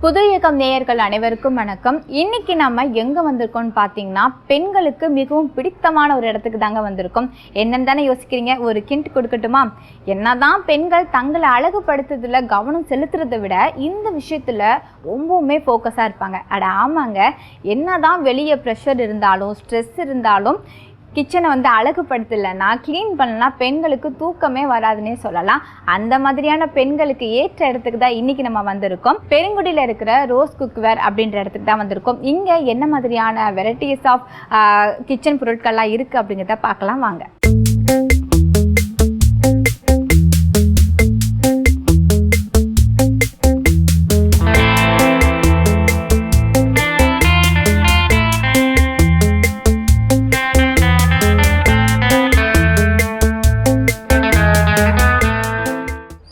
புதுயுகம் நேயர்கள் அனைவருக்கும் வணக்கம். இன்னைக்கு நம்ம எங்க வந்திருக்கோம்னு பார்த்தீங்கன்னா, பெண்களுக்கு மிகவும் பிடித்தமான ஒரு இடத்துக்கு தாங்க வந்திருக்கோம். என்னன்னு தானே யோசிக்கிறீங்க? ஒரு கிண்ட் கொடுக்கட்டுமா? என்னதான் பெண்கள் தங்களை அழகுபடுத்துறதுல கவனம் செலுத்துறதை விட இந்த விஷயத்துல ரொம்பவுமே ஃபோக்கஸாக இருப்பாங்க. அட ஆமாங்க, என்னதான் வெளியே ப்ரெஷர் இருந்தாலும் ஸ்ட்ரெஸ் இருந்தாலும் கிச்சனை அழகுபடுத்தலைன்னா, க்ளீன் பண்ணலாம், பெண்களுக்கு தூக்கமே வராதுன்னே சொல்லலாம். அந்த மாதிரியான பெண்களுக்கு ஏற்ற இடத்துக்கு தான் இன்றைக்கி நம்ம வந்திருக்கோம். பெருங்குடியில் இருக்கிற ரோஸ் குக்வேர் அப்படின்ற இடத்துக்கு தான் வந்திருக்கோம். இங்கே என்ன மாதிரியான வெரைட்டிஸ் ஆஃப் கிச்சன் பொருட்கள்லாம் இருக்குது அப்படிங்கிறத பார்க்கலாம் வாங்க.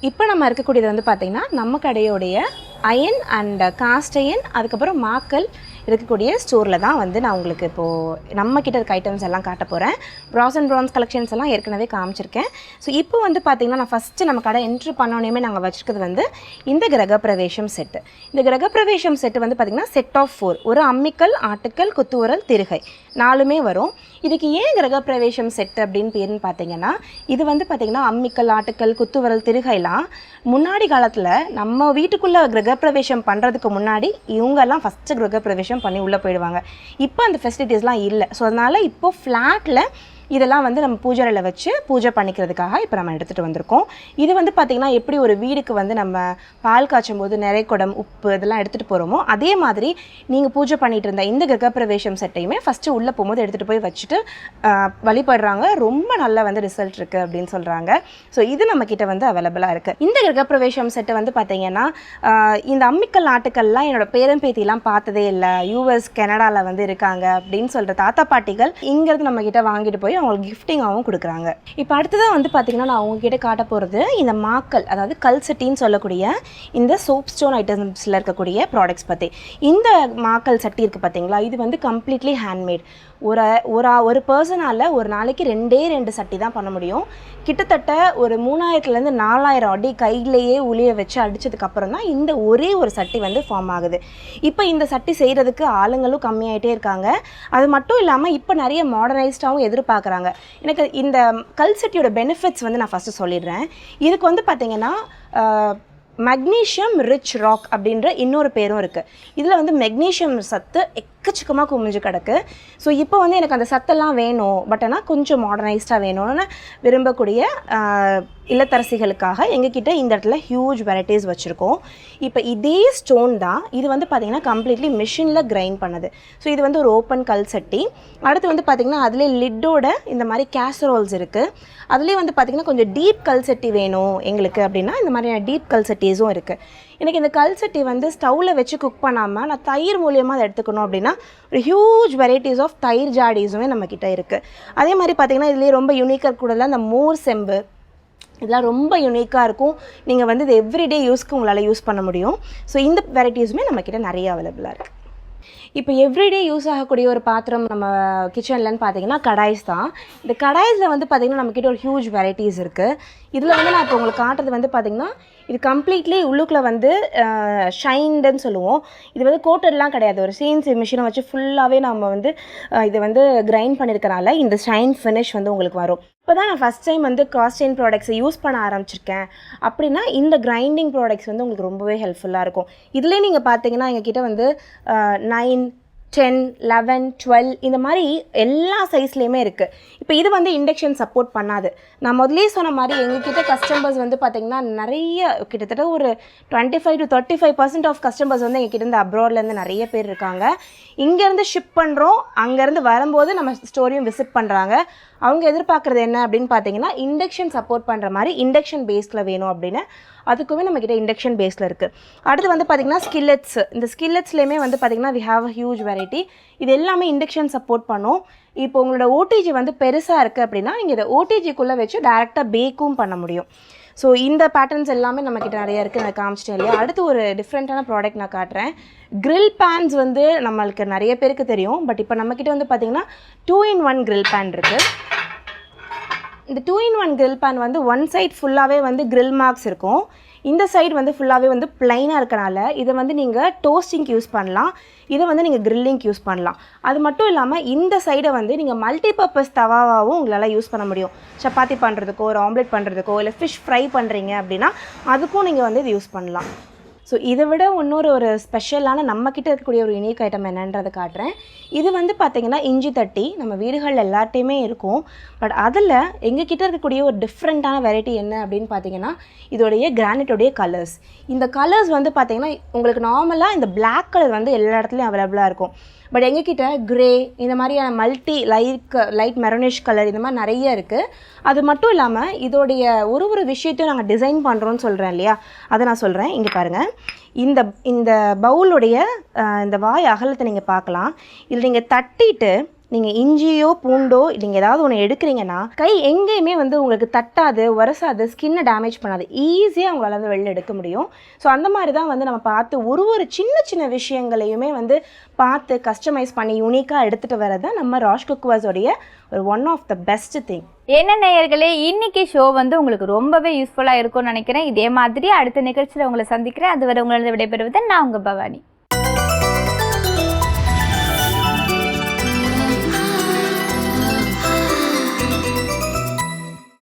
இப்போ நம்ம இருக்கக்கூடியது பார்த்தீங்கன்னா, நம்ம கடையோடைய அயன் அண்ட் காஸ்ட் அயன், அதுக்கப்புறம் மாக்கல் இருக்கக்கூடிய ஸ்டோரில் தான் நான் உங்களுக்கு இப்போது நம்ம கிட்ட இருக்க ஐட்டம்ஸ் எல்லாம் காட்ட போகிறேன். ப்ராஸ் அண்ட் ப்ரான்ஸ் கலெக்ஷன்ஸ் எல்லாம் ஏற்கனவே காமிச்சிருக்கேன். ஸோ இப்போ பார்த்திங்கன்னா, நான் ஃபஸ்ட்டு நம்ம கடை என்ட்ரு பண்ணோன்னே நாங்கள் வச்சுருக்கிறது இந்த கிரகப்பிரவேசம் செட்டு. இந்த கிரகப்பிரவேசம் செட்டு பார்த்திங்கன்னா செட் ஆஃப் 4, ஒரு அம்மிக்கல், ஆட்டுக்கல், குத்துவரல், திருகை 4மே வரும். இதுக்கு ஏன் கிரகப்பிரவேசம் செட்டு அப்படின்னு பேருன்னு பார்த்தீங்கன்னா, இது பார்த்திங்கன்னா அம்மிக்கல், ஆட்டுக்கல், குத்துவரல், திருகைலாம் முன்னாடி காலத்தில் நம்ம வீட்டுக்குள்ளே கிரகப்பிரவேசம் பண்ணுறதுக்கு முன்னாடி இவங்கெல்லாம் ஃபஸ்ட்டு கிரகப்பிரவேசம் பண்ணி உள்ளே போயிடுவாங்க. இப்போ அந்த ஃபெசிலிட்டிஸ்லாம் இல்லை. ஸோ அதனால் இப்போது ஃப்ளாட்டில் இதெல்லாம் நம்ம பூஜையில் வச்சு பூஜை பண்ணிக்கிறதுக்காக இப்போ நம்ம எடுத்துகிட்டு வந்திருக்கோம். இது பார்த்திங்கன்னா, எப்படி ஒரு வீடுக்கு நம்ம பால் காய்ச்சும் போது நிறைய குடம் உப்பு இதெல்லாம் எடுத்துகிட்டு போகிறோமோ, அதே மாதிரி நீங்கள் பூஜை பண்ணிகிட்டு இருந்த இந்த கிரகப்பிரவேசம் செட்டையுமே ஃபஸ்ட்டு உள்ளே போகும்போது எடுத்துகிட்டு போய் வச்சுட்டு வழிபடுறாங்க. ரொம்ப நல்லா ரிசல்ட் இருக்குது அப்படின்னு சொல்கிறாங்க. ஸோ இது நம்மக்கிட்ட அவைலபிளாக இருக்குது. இந்த கிரகப்பிரவேசம் செட்டை பார்த்திங்கன்னா, இந்த அம்மிக்கல், ஆட்டுக்கள்லாம் என்னோடய பேரம்பேத்திலாம் பார்த்ததே இல்லை, யூஎஸ் கனடாவில் இருக்காங்க அப்படின்னு சொல்கிற தாத்தா பாட்டிகள் இங்கேருந்து நம்மக்கிட்ட வாங்கிட்டு போய் அவங்களுக்கு கிஃப்டிங்காகவும் கொடுக்குறாங்க. இப்போ அடுத்ததான் பார்த்திங்கன்னா, நான் உங்ககிட்ட காட்ட போகிறது இந்த மாக்கல், அதாவது கல் சட்டின்னு சொல்லக்கூடிய இந்த சோப் ஸ்டோன் ஐட்டம்ஸில் இருக்கக்கூடிய ப்ராடக்ட்ஸ் பற்றி. இந்த மாக்கல் சட்டி இருக்குது பார்த்தீங்களா, இது கம்ப்ளீட்லி ஹேண்ட்மேட். ஒரு பர்சனால் ஒரு நாளைக்கு 2 சட்டி தான் பண்ண முடியும். கிட்டத்தட்ட ஒரு 3000லேருந்து 4000 அடி கையிலேயே உளிய வச்சு அடித்ததுக்கப்புறம் தான் இந்த ஒரே ஒரு சட்டி ஃபார்ம் ஆகுது. இப்போ இந்த சட்டி செய்கிறதுக்கு ஆளுங்களும் கம்மியாகிட்டே இருக்காங்க. அது மட்டும் இல்லாமல் இப்போ நிறைய மாடர்னைஸ்டாகவும் எதிர்பார்க்குறாங்க. எனக்கு இந்த கல் சட்டியோட பெனிஃபிட்ஸ் நான் ஃபஸ்ட்டு சொல்லிடுறேன். இதுக்கு பார்த்திங்கன்னா, மெக்னீஷியம் ரிச் ராக் அப்படின்ற இன்னொரு பேரும் இருக்குது. இதில் மெக்னீஷியம் சத்து எக்கச்சக்கமாக குமிஞ்சு கிடக்கு. ஸோ இப்போ எனக்கு அந்த சத்தெல்லாம் வேணும், பட் ஆனால் கொஞ்சம் மாடர்னைஸ்டாக வேணும்னு விரும்பக்கூடிய இல்லத்தரசிகளுக்காக எங்ககிட்ட இந்த இடத்துல ஹியூஜ் வெரைட்டிஸ் வச்சுருக்கோம். இப்போ இதே ஸ்டோன் தான் இது பார்த்திங்கன்னா கம்ப்ளீட்லி மிஷினில் கிரைண்ட் பண்ணுது. ஸோ இது ஒரு ஓப்பன் கல் சட்டி. அடுத்து பார்த்திங்கன்னா, அதிலே லிட்டோட இந்த மாதிரி கேசரோல்ஸ் இருக்குது. அதுலேயே பார்த்திங்கன்னா கொஞ்சம் டீப் கல் சட்டி வேணும் எங்களுக்கு அப்படின்னா இந்த மாதிரியான டீப் கல் சட்டிஸும் இருக்குது. எனக்கு இந்த கல் சட்டி ஸ்டவ்வில் வச்சு குக் பண்ணாமல் நான் தயிர் மூலியமாக அதை எடுத்துக்கணும் அப்படின்னா ஒரு ஹியூஜ் வெரைட்டிஸ் ஆஃப் தயிர் ஜாடிஸுமே நம்மக்கிட்ட இருக்குது. அதே மாதிரி பார்த்திங்கன்னா, இதுலேயே ரொம்ப யூனிக்காக கூடல அந்த மோர் செம்பு இதெல்லாம் ரொம்ப யூனிக்காக இருக்கும். நீங்கள் இது எவ்ரிடே யூஸ்க்கு உங்களால் யூஸ் பண்ண முடியும். ஸோ இந்த வெரைட்டிஸுமே நம்மக்கிட்ட நிறைய அவைலபிளாக இருக்குது. இப்போ எவ்ரிடே யூஸ் ஆகக்கூடிய ஒரு பாத்திரம் நம்ம கிச்சன்லன்னு பார்த்தீங்கன்னா கடாய்ஸ் தான். இந்த கடாய்ஸில் பார்த்திங்கன்னா நம்மக்கிட்ட ஒரு ஹியூஜ் வெரைட்டிஸ் இருக்குது. இதில் நான் இப்போ உங்களுக்கு காட்டுறது பார்த்திங்கன்னா, இது கம்ப்ளீட்லி உள்ளுக்குள்ளே ஷைன்டுன்னு சொல்லுவோம். இது கோட்டட்லாம் கிடையாது. ஒரு சிஎன்சி மிஷினை வச்சு ஃபுல்லாகவே நம்ம இது கிரைண்ட் பண்ணியிருக்கனால இந்த ஷைன் ஃபினிஷ் உங்களுக்கு வரும். இப்போ தான் நான் ஃபஸ்ட் டைம் காஸ்ட் அயன் ப்ராடக்ட்ஸை யூஸ் பண்ண ஆரம்பிச்சிருக்கேன் அப்படின்னா இந்த கிரைண்டிங் ப்ராடக்ட்ஸ் உங்களுக்கு ரொம்பவே ஹெல்ப்ஃபுல்லாக இருக்கும். இதிலே நீங்கள் பார்த்தீங்கன்னா எங்ககிட்ட 9, 10, 11, 12 இந்த மாதிரி எல்லா சைஸ்லேயுமே இருக்குது. இப்போ இது இண்டக்ஷன் சப்போர்ட் பண்ணாது. நான் முதலே சொன்ன மாதிரி எங்ககிட்ட கஸ்டமர்ஸ் பார்த்திங்கன்னா நிறைய கிட்டத்தட்ட ஒரு 25 to 35% ஆஃப் கஸ்டமர்ஸ் எங்ககிட்ட அப்ராட்லேருந்து நிறைய பேர் இருக்காங்க. இங்கேருந்து ஷிப் பண்ணுறோம், அங்கேருந்து வரும்போது நம்ம ஸ்டோரியும் விசிட் பண்ணுறாங்க. அவங்க எதிர்பார்க்குறது என்ன அப்படின்னு பார்த்தீங்கன்னா, இண்டக்ஷன் சப்போர்ட் பண்ணுற மாதிரி இண்டக்ஷன் பேஸில் வேணும் அப்படின்னு. அதுக்குமே நம்மக்கிட்ட இண்டக்ஷன் பேஸில் இருக்குது. அடுத்து பார்த்திங்கன்னா ஸ்கில்லெட்ஸ். இந்த ஸ்கில்லெட்ஸ்லேயுமே பார்த்திங்கன்னா we have a huge variety. இது எல்லாமே இண்டக்ஷன் சப்போர்ட் பண்ணும். இப்போ உங்களோட ஓடிஜி பெருசாக இருக்குது அப்படின்னா நீங்கள் இதை ஓடிஜிக்குள்ளே வச்சு டேரெக்டாக பேக்கும் பண்ண முடியும். ஸோ இந்த பேட்டர்ன்ஸ் எல்லாமே நம்மக்கிட்ட நிறையா இருக்குது. நான் காமிச்சிட்டேன் இல்லையா. அடுத்து ஒரு டிஃப்ரெண்ட்டான ப்ராடக்ட் நான் காட்டுறேன். கிரில் பேன்ஸ் நம்மளுக்கு நிறைய பேருக்கு தெரியும். பட் இப்போ நம்மக்கிட்ட பார்த்திங்கன்னா 2-in-1 கிரில் பேன் இருக்குது. இந்த 2-in-1 grill pan வந்து ஒன் சைட் ஃபுல்லாகவே வந்து grill மார்க்ஸ் இருக்கும். இந்த சைடு வந்து ஃபுல்லாகவே வந்து பிளைனாக இருக்கனால இதை வந்து நீங்கள் டோஸ்டிங்க்கு யூஸ் பண்ணலாம், இதை வந்து நீங்கள் கிரில்லிங்க்கு யூஸ் பண்ணலாம். அது மட்டும் இல்லாமல் இந்த சைடை வந்து நீங்கள் மல்டிபர்பஸ் தவாவாகவும் உங்களால் யூஸ் பண்ண முடியும். சப்பாத்தி பண்ணுறதுக்கோ, ஒரு ஆம்லெட் பண்ணுறதுக்கோ, இல்லை ஃபிஷ் ஃப்ரை பண்ணுறீங்க அப்படின்னா அதுக்கும் நீங்கள் வந்து இது யூஸ் பண்ணலாம். ஸோ இதை விட இன்னொரு ஸ்பெஷலான நம்மக்கிட்ட இருக்கக்கூடிய ஒரு யூனிக் ஐட்டம் என்னன்றதை காட்டுறேன். இது வந்து பார்த்திங்கன்னா இஞ்சி தட்டி நம்ம வீடுகளில் எல்லாட்டையுமே இருக்கும். பட் அதில் எங்ககிட்ட இருக்கக்கூடிய ஒரு டிஃப்ரெண்ட்டான வெரைட்டி என்ன அப்படின்னு பார்த்தீங்கன்னா இதோடைய கிரானைட்டோடைய கலர்ஸ். இந்த கலர்ஸ் வந்து பார்த்திங்கன்னா உங்களுக்கு நார்மலாக இந்த பிளாக் கலர் வந்து எல்லா இடத்துலையும் அவைலபிளாக இருக்கும். பட் எங்ககிட்ட க்ரே இந்த மாதிரியான மல்டி லைட் மெரனிஷ் கலர் இந்த மாதிரி நிறைய இருக்குது. அது மட்டும் இல்லாமல் இதோடைய ஒரு விஷயத்தையும் நாங்கள் டிசைன் பண்ணுறோன்னு சொல்கிறேன் இல்லையா, அதை நான் சொல்கிறேன். இங்கே பாருங்கள், இந்த பவுலுடைய இந்த வாய் அகலத்தை நீங்கள் பார்க்கலாம். இதில் நீங்கள் தட்டிட்டு நீங்கள் இஞ்சியோ பூண்டோ நீங்கள் ஏதாவது ஒன்று எடுக்கிறீங்கன்னா கை எங்கேயுமே வந்து உங்களுக்கு தட்டாது, உரசாது, ஸ்கின்னை டேமேஜ் பண்ணாது, ஈஸியாக உங்களால் வந்து வெளில எடுக்க முடியும். ஸோ அந்த மாதிரி தான் வந்து நம்ம பார்த்து ஒரு சின்ன விஷயங்களையுமே வந்து பார்த்து கஸ்டமைஸ் பண்ணி யூனிக்காக எடுத்துகிட்டு வரது நம்ம ராஷ் குக்வர்ஸோடைய one of the best thing. என்ன நேயர்களே, இன்னைக்கு ஷோ வந்து உங்களுக்கு ரொம்பவே யூஸ்ஃபுல்லாக இருக்கும்னு நினைக்கிறேன். இதே மாதிரி அடுத்த நிகழ்ச்சியில் உங்களை சந்திக்கிறேன். அதுவரை உங்களது விடைபெறுவது நான் உங்கள் பவானி.